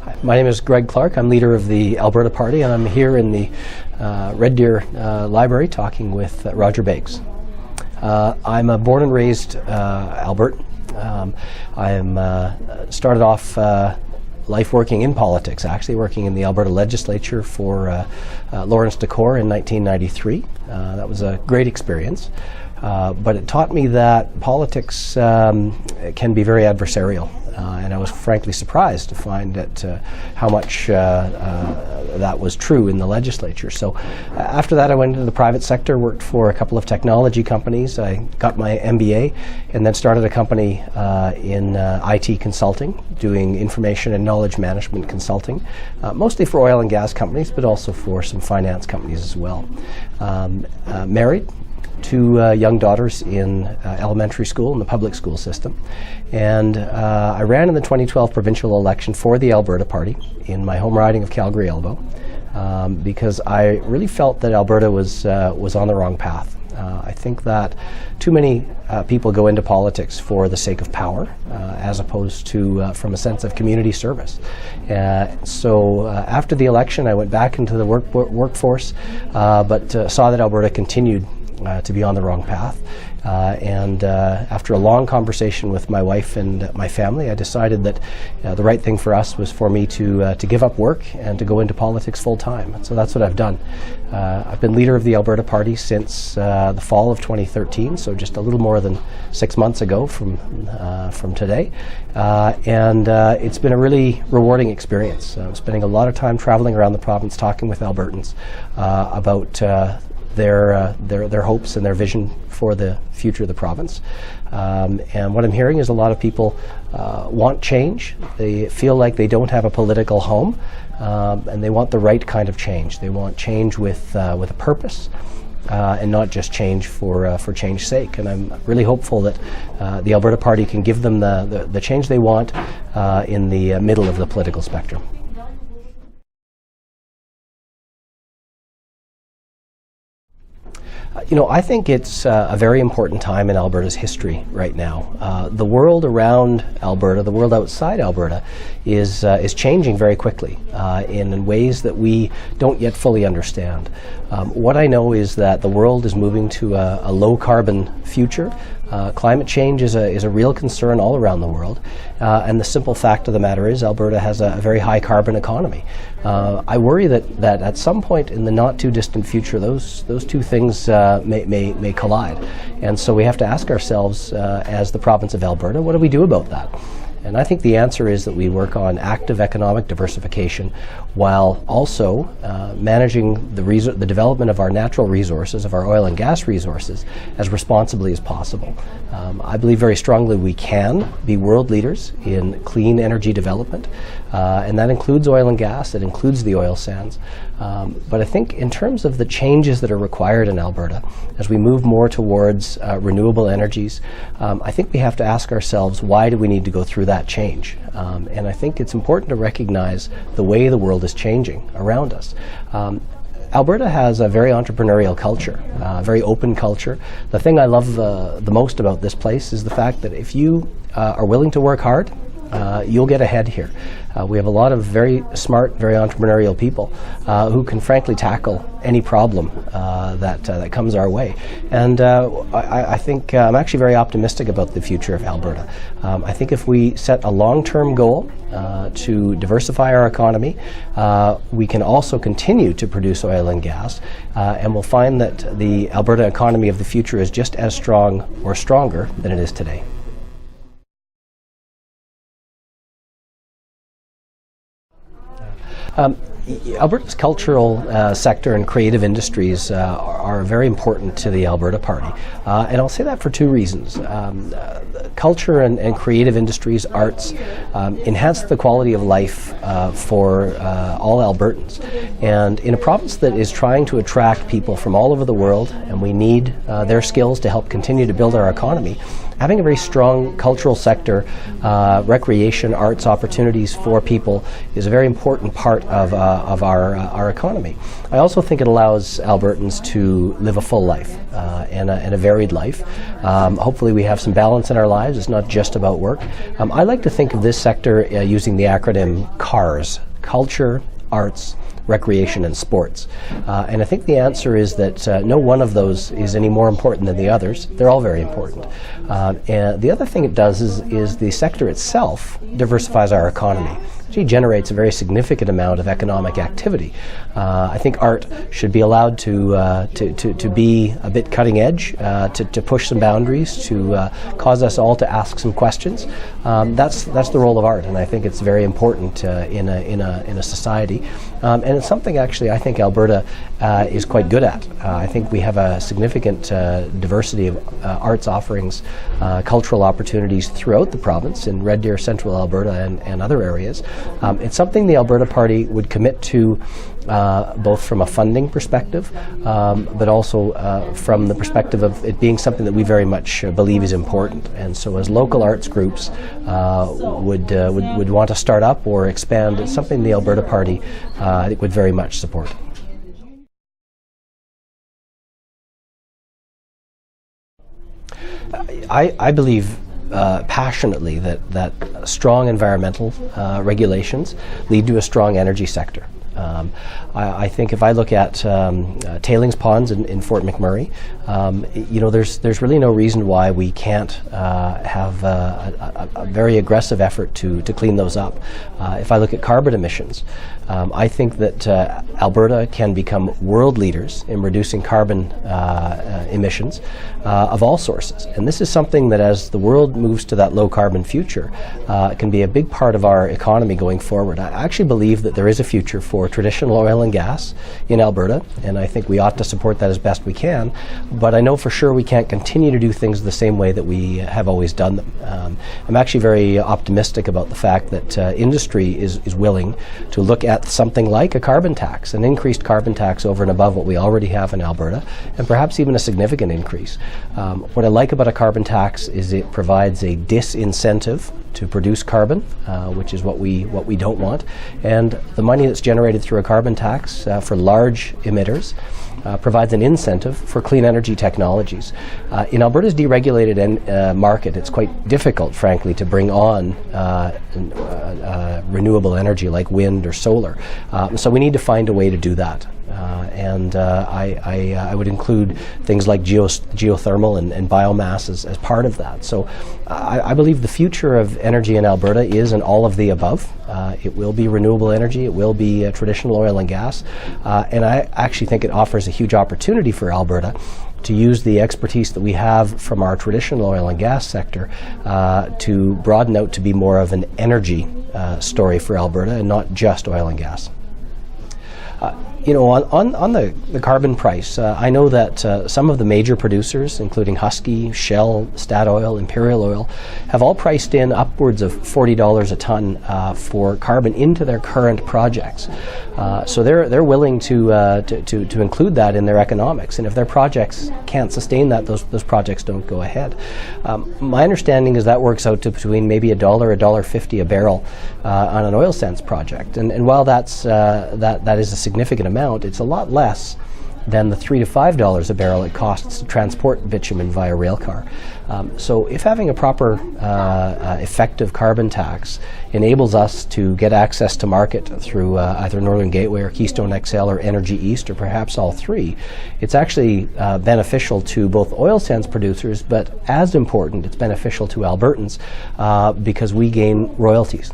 Hi, my name is Greg Clark. I'm leader of the Alberta Party, and I'm here in the Red Deer Library talking with Roger Beggs. I'm a born and raised Albertan. I started off life working in politics, actually working in the Alberta legislature for Lawrence Decore in 1993. That was a great experience, but it taught me that politics can be very adversarial. And I was frankly surprised to find that how much that was true in the legislature. So after that I went into the private sector, worked for a couple of technology companies. I got my MBA and then started a company in IT consulting, doing information and knowledge management consulting, mostly for oil and gas companies, but also for some finance companies as well. Married, two young daughters in elementary school in the public school system, and I ran in the 2012 provincial election for the Alberta Party in my home riding of Calgary-Elbow because I really felt that Alberta was on the wrong path. I think that too many people go into politics for the sake of power as opposed to from a sense of community service. So after the election I went back into the workforce, but saw that Alberta continued to be on the wrong path. And after a long conversation with my wife and my family, I decided that the right thing for us was for me to give up work and to go into politics full time. So that's what I've done. I've been leader of the Alberta Party since the fall of 2013, so just a little more than 6 months ago from today. And it's been a really rewarding experience. I'm spending a lot of time traveling around the province talking with Albertans about their hopes and their vision for the future of the province. And what I'm hearing is a lot of people want change. They feel like they don't have a political home, and they want the right kind of change. They want change with a purpose, and not just change for change's sake. And I'm really hopeful that the Alberta Party can give them the change they want in the middle of the political spectrum. You know, I think it's a very important time in Alberta's history right now. The world around Alberta, the world outside Alberta, is changing very quickly in ways that we don't yet fully understand. What I know is that the world is moving to a low-carbon future. Climate change is a real concern all around the world, and the simple fact of the matter is Alberta has a very high carbon economy. I worry that at some point in the not too distant future those two things may collide, and so we have to ask ourselves as the province of Alberta, what do we do about that? And I think the answer is that we work on active economic diversification while also managing the development of our natural resources, of our oil and gas resources, as responsibly as possible. I believe very strongly we can be world leaders in clean energy development, and that includes oil and gas, it includes the oil sands. But I think in terms of the changes that are required in Alberta, as we move more towards renewable energies, I think we have to ask ourselves, why do we need to go through that change? And I think it's important to recognize the way the world is changing around us. Alberta has a very entrepreneurial culture, a very open culture. The thing I love the most about this place is the fact that if you are willing to work hard, you'll get ahead here. We have a lot of very smart, very entrepreneurial people who can frankly tackle any problem that comes our way. And I think I'm actually very optimistic about the future of Alberta. I think if we set a long-term goal to diversify our economy, we can also continue to produce oil and gas, and we'll find that the Alberta economy of the future is just as strong or stronger than it is today. Alberta's cultural sector and creative industries are very important to the Alberta Party, and I'll say that for two reasons. Culture and creative industries, arts, enhance the quality of life for all Albertans. And in a province that is trying to attract people from all over the world, and we need their skills to help continue to build our economy, having a very strong cultural sector, recreation, arts opportunities for people is a very important part of our economy. I also think it allows Albertans to live a full life and a varied life. Hopefully we have some balance in our lives. It's not just about work. I like to think of this sector using the acronym CARS: Culture, Arts, Recreation and Sports. And I think the answer is that no one of those is any more important than the others. They're all very important. And the other thing it does is the sector itself diversifies our economy. It generates a very significant amount of economic activity. I think art should be allowed to be a bit cutting edge, to push some boundaries, to cause us all to ask some questions. That's the role of art, and I think it's very important in a society. And it's something actually I think Alberta is quite good at. I think we have a significant diversity of arts offerings, cultural opportunities throughout the province in Red Deer, Central Alberta, and other areas. It's something the Alberta Party would commit to both from a funding perspective, but also from the perspective of it being something that we very much believe is important. And so as local arts groups would want to start up or expand, it's something the Alberta Party I think would very much support. I believe passionately that strong environmental regulations lead to a strong energy sector. I think if I look at tailings ponds in Fort McMurray, there's really no reason why we can't have a very aggressive effort to clean those up. If I look at carbon emissions, I think that Alberta can become world leaders in reducing carbon emissions of all sources. And this is something that as the world moves to that low carbon future, can be a big part of our economy going forward. I actually believe that there is a future for traditional oil and gas in Alberta, and I think we ought to support that as best we can. But I know for sure we can't continue to do things the same way that we have always done them. I'm actually very optimistic about the fact that industry is willing to look at something like a carbon tax, an increased carbon tax over and above what we already have in Alberta, and perhaps even a significant increase. What I like about a carbon tax is it provides a disincentive to produce carbon, which is what we don't want, and the money that's generated through a carbon tax for large emitters provides an incentive for clean energy technologies. In Alberta's deregulated market, it's quite difficult, frankly, to bring on renewable energy like wind or solar. So we need to find a way to do that. And I would include things like geothermal and biomass as part of that. So I believe the future of energy in Alberta is an all of the above. It will be renewable energy, it will be traditional oil and gas, and I actually think it offers a huge opportunity for Alberta to use the expertise that we have from our traditional oil and gas sector to broaden out to be more of an energy story for Alberta and not just oil and gas. On the carbon price, I know that some of the major producers, including Husky, Shell, Statoil, Imperial Oil, have all priced in upwards of $40 a ton for carbon into their current projects. So they're willing to include that in their economics, and if their projects can't sustain that, those projects don't go ahead. My understanding is that works out to between maybe $1, $1.50 a barrel on an oil sands project, and while that is a significant amount, it's a lot less than the $3 to $5 a barrel it costs to transport bitumen via rail car. So if having a proper effective carbon tax enables us to get access to market through either Northern Gateway or Keystone XL or Energy East or perhaps all three, it's actually beneficial to both oil sands producers, but as important, it's beneficial to Albertans because we gain royalties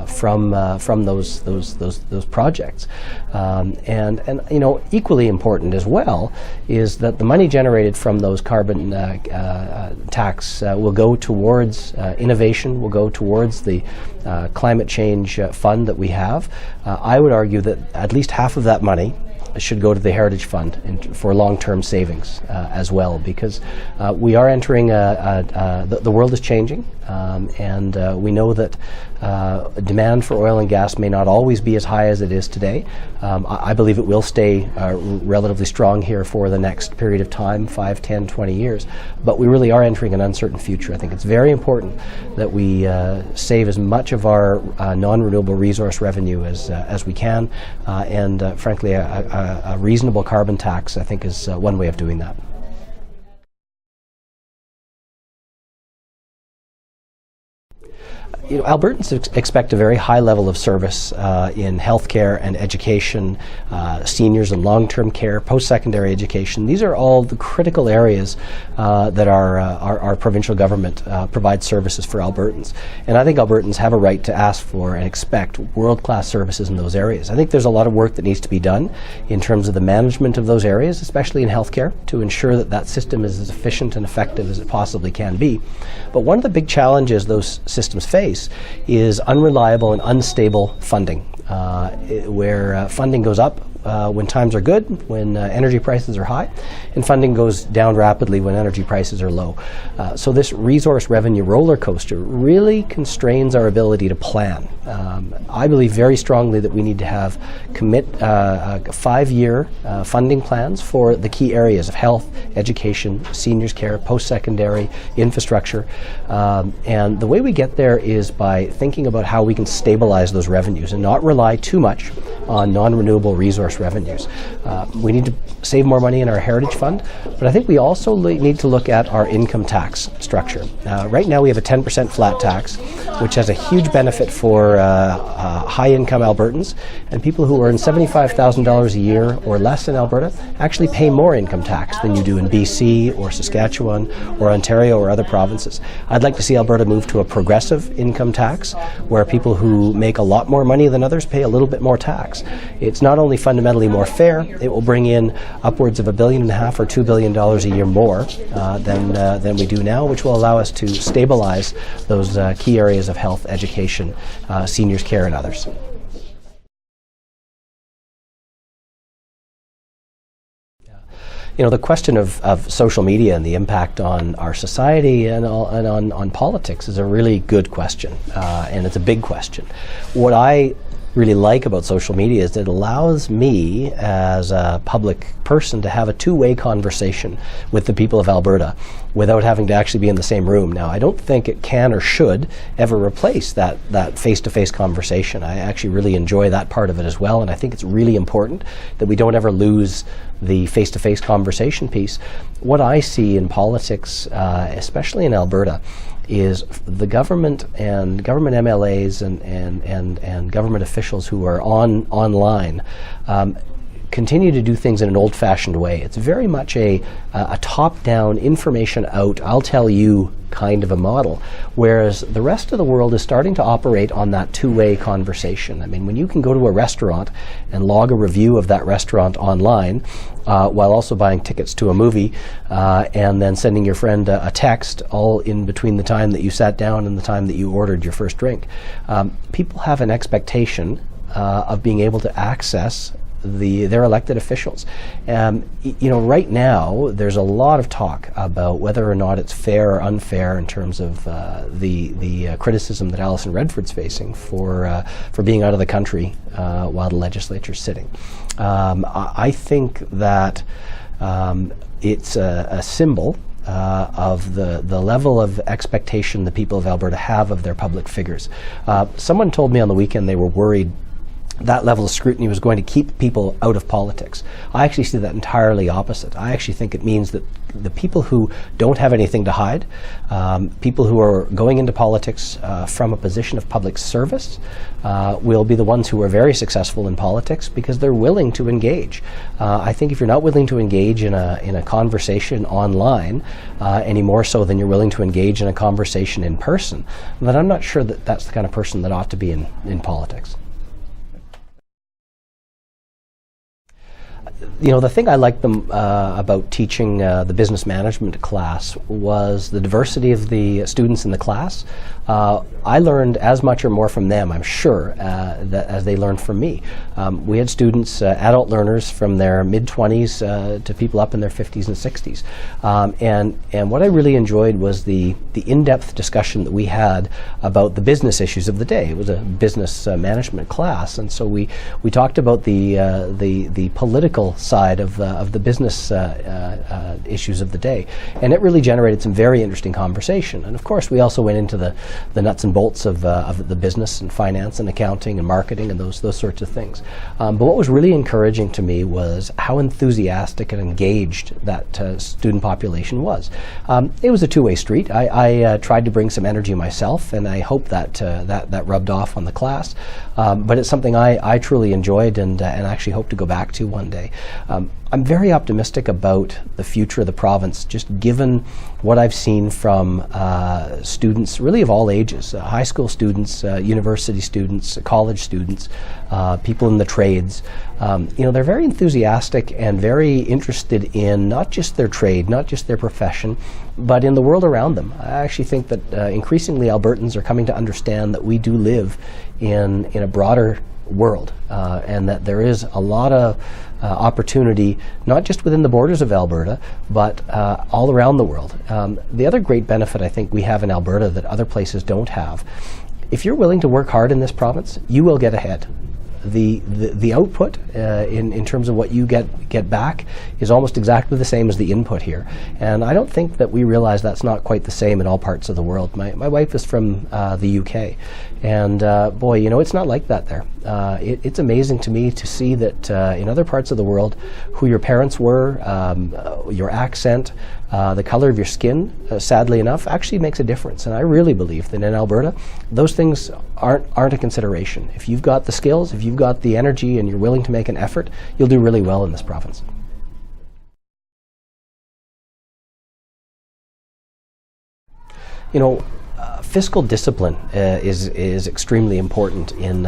from those projects. And equally important as well is that the money generated from those carbon tax will go towards innovation, will go towards the climate change fund that we have. I would argue that at least half of that money should go to the Heritage Fund and for long-term savings as well, because we are entering the world is changing, and we know that Demand for oil and gas may not always be as high as it is today. I believe it will stay relatively strong here for the next period of time, 5, 10, 20 years. But we really are entering an uncertain future. I think it's very important that we save as much of our non-renewable resource revenue as we can, and frankly, a reasonable carbon tax, I think, is one way of doing that. Albertans expect a very high level of service in healthcare and education, seniors and long-term care, post-secondary education. These are all the critical areas that our provincial government provides services for Albertans. And I think Albertans have a right to ask for and expect world-class services in those areas. I think there's a lot of work that needs to be done in terms of the management of those areas, especially in healthcare, to ensure that that system is as efficient and effective as it possibly can be. But one of the big challenges those systems face is unreliable and unstable funding, where funding goes up when times are good, when energy prices are high, and funding goes down rapidly when energy prices are low. So this resource revenue roller coaster really constrains our ability to plan. I believe very strongly that we need to have 5-year funding plans for the key areas of health, education, seniors care, post-secondary, infrastructure. And the way we get there is by thinking about how we can stabilize those revenues and not rely too much on non-renewable resource revenues. We need to save more money in our heritage fund, but I think we also need to look at our income tax structure. Right now we have a 10% flat tax, which has a huge benefit for high-income Albertans, and people who earn $75,000 a year or less in Alberta actually pay more income tax than you do in BC or Saskatchewan or Ontario or other provinces. I'd like to see Alberta move to a progressive income tax, where people who make a lot more money than others pay a little bit more tax. It's not only fundamentally more fair, it will bring in upwards of $1.5 billion or $2 billion a year more than we do now, which will allow us to stabilize those key areas of health, education, seniors care, and others. The question of social media and the impact on our society and on politics is a really good question, and it's a big question. What I really like about social media is that it allows me as a public person to have a two-way conversation with the people of Alberta without having to actually be in the same room. Now, I don't think it can or should ever replace that face-to-face conversation. I actually really enjoy that part of it as well, and I think it's really important that we don't ever lose the face-to-face conversation piece. What I see in politics, especially in Alberta, is the government and government MLAs and government officials who are online continue to do things in an old-fashioned way. It's very much a top-down, information out, I'll tell you kind of a model, whereas the rest of the world is starting to operate on that two-way conversation. I mean, when you can go to a restaurant and log a review of that restaurant online while also buying tickets to a movie and then sending your friend a text all in between the time that you sat down and the time that you ordered your first drink, people have an expectation of being able to access their elected officials. Right now there's a lot of talk about whether or not it's fair or unfair in terms of the criticism that Alison Redford's facing for being out of the country while the legislature's sitting. I think that it's a symbol of the level of expectation the people of Alberta have of their public figures. Someone told me on the weekend they were worried that level of scrutiny was going to keep people out of politics. I actually see that entirely opposite. I actually think it means that the people who don't have anything to hide, people who are going into politics from a position of public service, will be the ones who are very successful in politics because they're willing to engage. I think if you're not willing to engage in a conversation online, any more so than you're willing to engage in a conversation in person, then I'm not sure that that's the kind of person that ought to be in politics. The thing I liked about teaching the business management class was the diversity of the students in the class. I learned as much or more from them, I'm sure, as they learned from me. We had students, adult learners from their mid-20s to people up in their 50s and 60s. And what I really enjoyed was the in-depth discussion that we had about the business issues of the day. It was a business management class, and so we talked about the political side of the business issues of the day, and it really generated some very interesting conversation. And of course, we also went into the nuts and bolts of the business and finance and accounting and marketing and those sorts of things. But what was really encouraging to me was how enthusiastic and engaged that student population was. It was a two-way street. I tried to bring some energy myself, and I hope that rubbed off on the class. But it's something I truly enjoyed and actually hope to go back to one day. I'm very optimistic about the future of the province, just given what I've seen from students really of all ages, high school students, university students, college students, people in the trades. They're very enthusiastic and very interested in not just their trade, not just their profession, but in the world around them. I actually think that increasingly Albertans are coming to understand that we do live in a broader world, and that there is a lot of opportunity, not just within the borders of Alberta, but all around the world. The other great benefit I think we have in Alberta that other places don't have, if you're willing to work hard in this province, you will get ahead. The output in terms of what you get back is almost exactly the same as the input here, and I don't think that we realize that's not quite the same in all parts of the world. My wife is from the UK, and boy, it's not like that there. It's amazing to me to see that in other parts of the world, who your parents were, your accent, the color of your skin, sadly enough, actually makes a difference. And I really believe that in Alberta, those things aren't a consideration. If you've got the skills, if you've got the energy and you're willing to make an effort, you'll do really well in this province. Fiscal discipline is extremely important in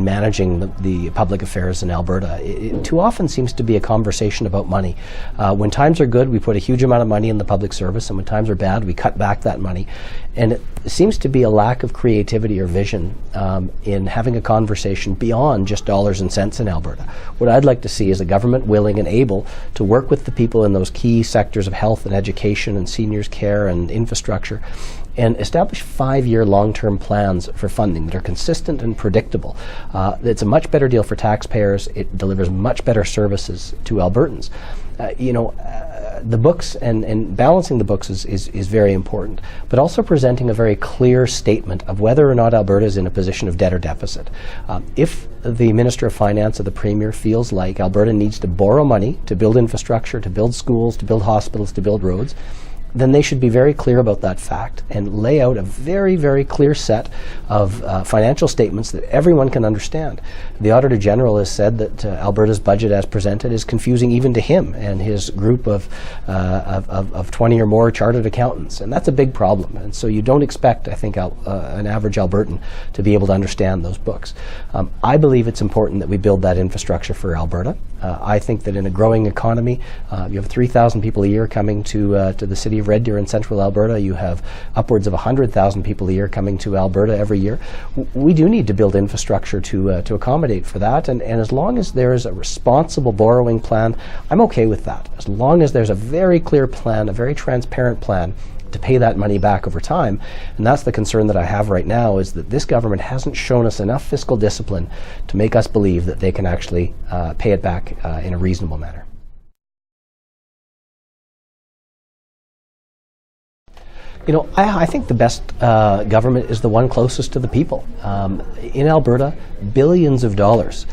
managing the public affairs in Alberta. It too often seems to be a conversation about money. When times are good, we put a huge amount of money in the public service, and when times are bad, we cut back that money. And it seems to be a lack of creativity or vision in having a conversation beyond just dollars and cents in Alberta. What I'd like to see is a government willing and able to work with the people in those key sectors of health and education and seniors care and infrastructure, and establish 5-year long-term plans for funding that are consistent and predictable. It's a much better deal for taxpayers. It delivers much better services to Albertans. The books and balancing the books is very important, but also presenting a very clear statement of whether or not Alberta is in a position of debt or deficit. If the Minister of Finance or the Premier feels like Alberta needs to borrow money to build infrastructure, to build schools, to build hospitals, to build roads, then they should be very clear about that fact and lay out a very, very clear set of financial statements that everyone can understand. The Auditor General has said that Alberta's budget as presented is confusing even to him and his group of 20 or more chartered accountants, and that's a big problem. And so you don't expect, I think, an average Albertan to be able to understand those books. I believe it's important that we build that infrastructure for Alberta. I think that in a growing economy, you have 3,000 people a year coming to the city of Red Deer in central Alberta. You have upwards of 100,000 people a year coming to Alberta every year. We do need to build infrastructure to accommodate for that, and as long as there is a responsible borrowing plan, I'm okay with that. As long as there's a very clear plan, a very transparent plan to pay that money back over time. And that's the concern that I have right now, is that this government hasn't shown us enough fiscal discipline to make us believe that they can actually pay it back in a reasonable manner. I think the best government is the one closest to the people. In Alberta, billions of dollars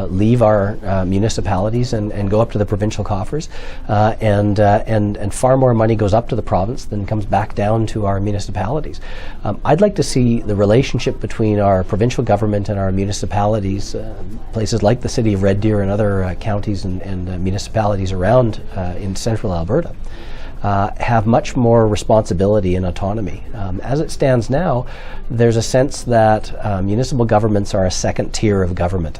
leave our municipalities and go up to the provincial coffers, and far more money goes up to the province than comes back down to our municipalities. I'd like to see the relationship between our provincial government and our municipalities, places like the city of Red Deer and other counties and municipalities around in central Alberta. have much more responsibility and autonomy. As it stands now, there's a sense that municipal governments are a second tier of government,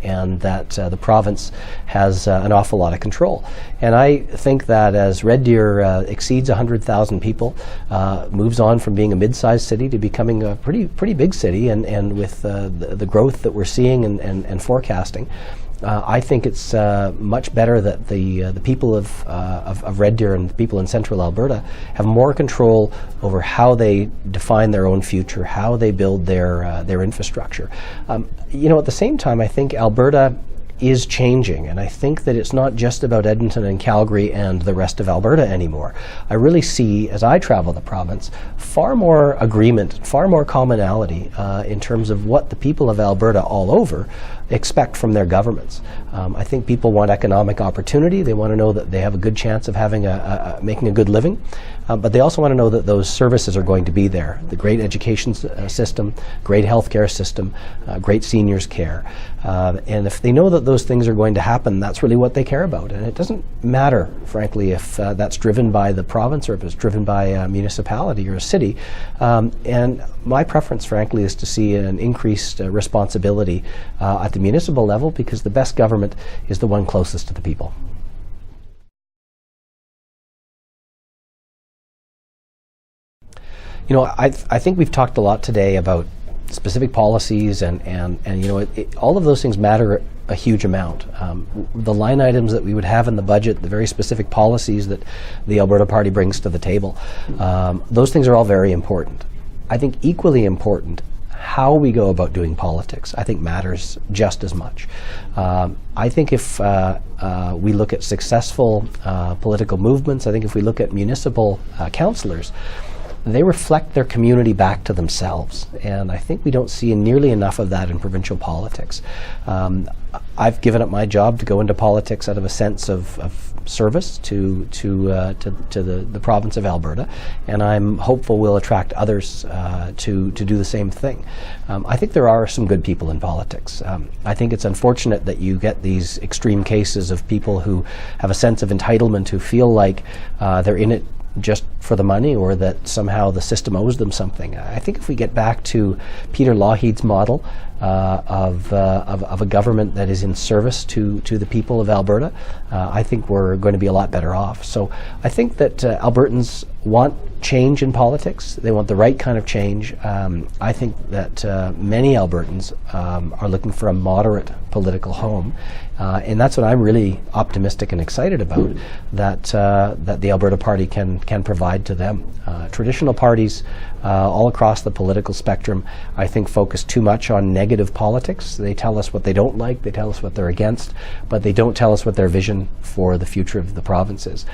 and that the province has an awful lot of control. And I think that as Red Deer exceeds 100,000 people, moves on from being a mid-sized city to becoming a pretty big city, and with the growth that we're seeing and forecasting, I think it's much better that the people of Red Deer and the people in central Alberta have more control over how they define their own future, how they build their infrastructure. You know, at the same time, I think Alberta is changing, and I think that it's not just about Edmonton and Calgary and the rest of Alberta anymore. I really see, as I travel the province, far more agreement, far more commonality in terms of what the people of Alberta all over expect from their governments. I think people want economic opportunity. They want to know that they have a good chance of having making a good living, but they also want to know that those services are going to be there. The great education system, great healthcare system, great seniors care. And if they know that those things are going to happen, that's really what they care about. And it doesn't matter, frankly, if that's driven by the province or if it's driven by a municipality or a city. And my preference, frankly, is to see an increased responsibility at the municipal level, because the best government is the one closest to the people. You know, I think we've talked a lot today about specific policies, and you know, all of those things matter a huge amount. The line items that we would have in the budget, the very specific policies that the Alberta Party brings to the table, those things are all very important. I think equally important, how we go about doing politics, I think matters just as much. I think if we look at successful political movements, I think if we look at municipal councillors, they reflect their community back to themselves, and I think we don't see nearly enough of that in provincial politics. I've given up my job to go into politics out of a sense of service to the province of Alberta, and I'm hopeful we'll attract others to do the same thing. I think there are some good people in politics. I think it's unfortunate that you get these extreme cases of people who have a sense of entitlement, who feel like they're in it just for the money, or that somehow the system owes them something. I think if we get back to Peter Lougheed's model of a government that is in service to the people of Alberta, I think we're going to be a lot better off. So I think that Albertans want change in politics. They want the right kind of change. I think that many Albertans are looking for a moderate political home, and that's what I'm really optimistic and excited about, that the Alberta Party can provide to them. Traditional parties all across the political spectrum, I think, focus too much on negative politics. They tell us what they don't like, they tell us what they're against, but they don't tell us what their vision for the future of the province is.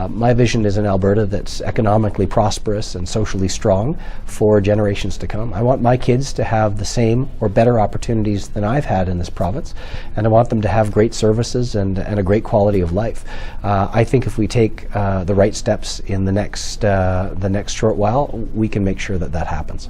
My vision is an Alberta that's economically prosperous and socially strong for generations to come. I want my kids to have the same or better opportunities than I've had in this province, and I want them to have great services and a great quality of life. I think if we take the right steps in the next short while, we can make sure that that happens.